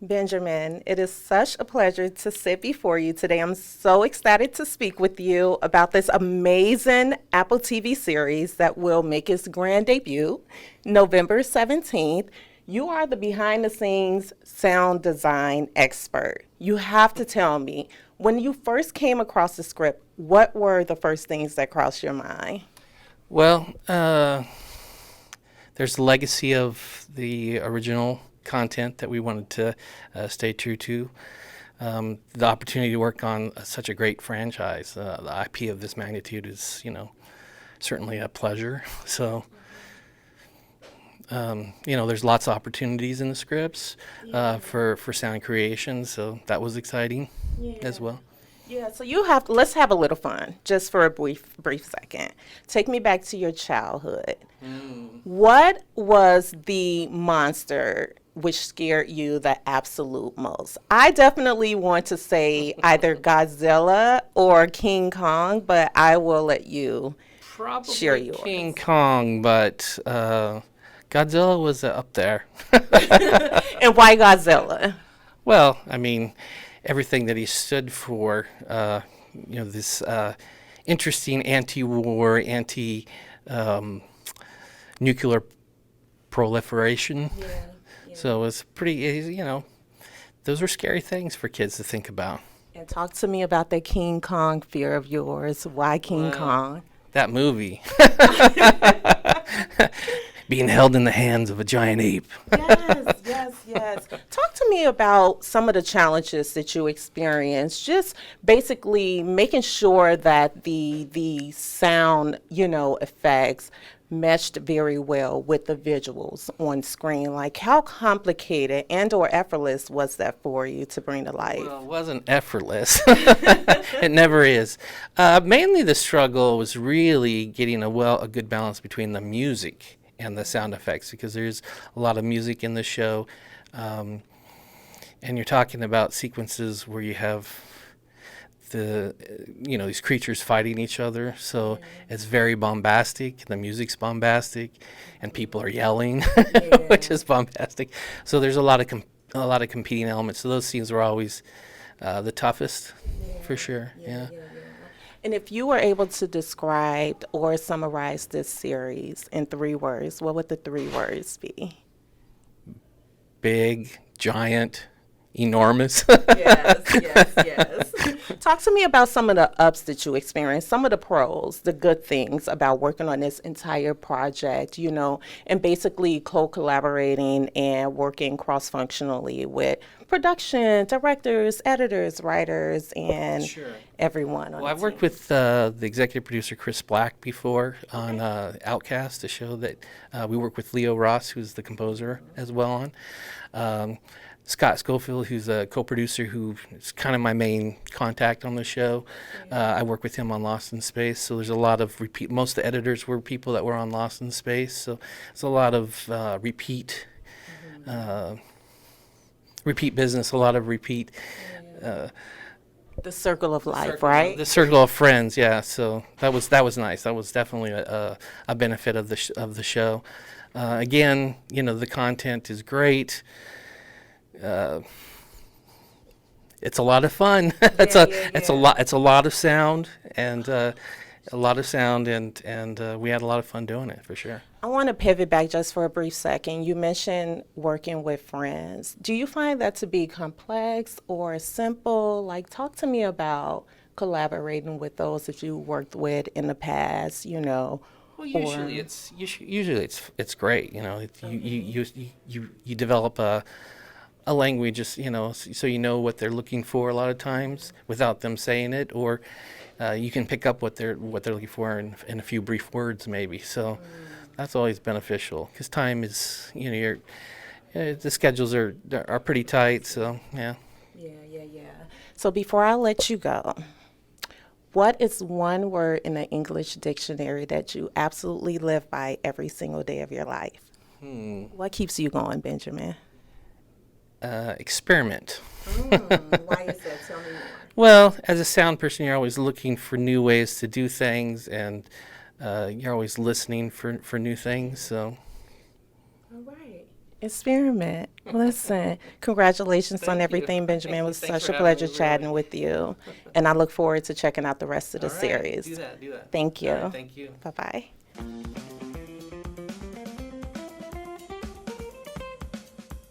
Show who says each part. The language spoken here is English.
Speaker 1: Benjamin, it is such a pleasure to sit before you today. I'm so excited to speak with you about this amazing Apple TV series that will make its grand debut November 17th. You are the behind the scenes sound design expert. You have to tell me, when you first came across the script, what were the first things that crossed your mind?
Speaker 2: Well, there's the legacy of the original content that we wanted to stay true to. The opportunity to work on such a great franchise, the IP of this magnitude is, certainly a pleasure. So, there's lots of opportunities in the scripts for sound creation, so that was exciting as well.
Speaker 1: Yeah, so let's have a little fun just for a brief second. Take me back to your childhood. What was the monster which scared you the absolute most? I definitely want to say either Godzilla or King Kong, but I will let you share
Speaker 2: Probably
Speaker 1: yours.
Speaker 2: King Kong, but Godzilla was up there.
Speaker 1: And why Godzilla?
Speaker 2: Well, I mean, everything that he stood for, this interesting anti-war, anti-nuclear proliferation. So it was pretty, those were scary things for kids to think about.
Speaker 1: And talk to me about that King Kong fear of yours. Why King Kong?
Speaker 2: That movie, being held in the hands of a giant ape.
Speaker 1: Yes. Talk to me about some of the challenges that you experienced. Just basically making sure that the sound, effects meshed very well with the visuals on screen. Like how complicated and or effortless was that for you to bring to life?
Speaker 2: Well, it wasn't effortless. It never is. Mainly the struggle was really getting a good balance between the music and the sound effects, because there's a lot of music in the show, and you're talking about sequences where you have these creatures fighting each other, so it's very bombastic. The music's bombastic, and people are yelling, which is bombastic. So there's a lot of competing elements. So those scenes were always the toughest, for sure. Yeah.
Speaker 1: And if you were able to describe or summarize this series in 3 words, what would the 3 words be?
Speaker 2: Big, giant, enormous.
Speaker 1: Yes. Talk to me about some of the ups that you experienced, some of the pros, the good things about working on this entire project, and basically co-collaborating and working cross-functionally with production, directors, editors, writers, and everyone.
Speaker 2: Well, I've worked with the executive producer Chris Black before on Outcast, a show that we work with Leo Ross, who's the composer as well on. Scott Schofield, who's a co-producer, who is kind of my main contact on the show. I work with him on Lost in Space, so there's a lot of repeat. Most of the editors were people that were on Lost in Space, so it's a lot of repeat business, a lot of repeat.
Speaker 1: The circle of life, right?
Speaker 2: The circle of friends, yeah. So that was nice. That was definitely a benefit of the show. Again, the content is great. It's a lot of fun. It's a lot of sound and we had a lot of fun doing it, for sure.
Speaker 1: I want to pivot back just for a brief second. You mentioned working with friends. Do you find that to be complex or simple? Like, talk to me about collaborating with those that you worked with in the past,
Speaker 2: Well, usually it's great. You develop a language, just so you know what they're looking for a lot of times without them saying it, or you can pick up what they're looking for in a few brief words, maybe. So that's always beneficial, because time is the schedules are pretty tight. So yeah.
Speaker 1: So before I let you go, what is one word in the English dictionary that you absolutely live by every single day of your life? What keeps you going, Benjamin?
Speaker 2: Experiment.
Speaker 1: Why is that? Tell me more.
Speaker 2: Well, as a sound person, you're always looking for new ways to do things, and you're always listening for new things. So
Speaker 1: All right. Experiment. Listen, congratulations on
Speaker 2: Thank you.
Speaker 1: everything, Benjamin. It was
Speaker 2: Thanks
Speaker 1: such
Speaker 2: for
Speaker 1: a
Speaker 2: having
Speaker 1: pleasure
Speaker 2: me,
Speaker 1: chatting
Speaker 2: really.
Speaker 1: with you. And I look forward to checking out the rest of the
Speaker 2: All right,
Speaker 1: series.
Speaker 2: do that.
Speaker 1: Thank
Speaker 2: All right,
Speaker 1: you.
Speaker 2: thank you.
Speaker 1: Bye bye.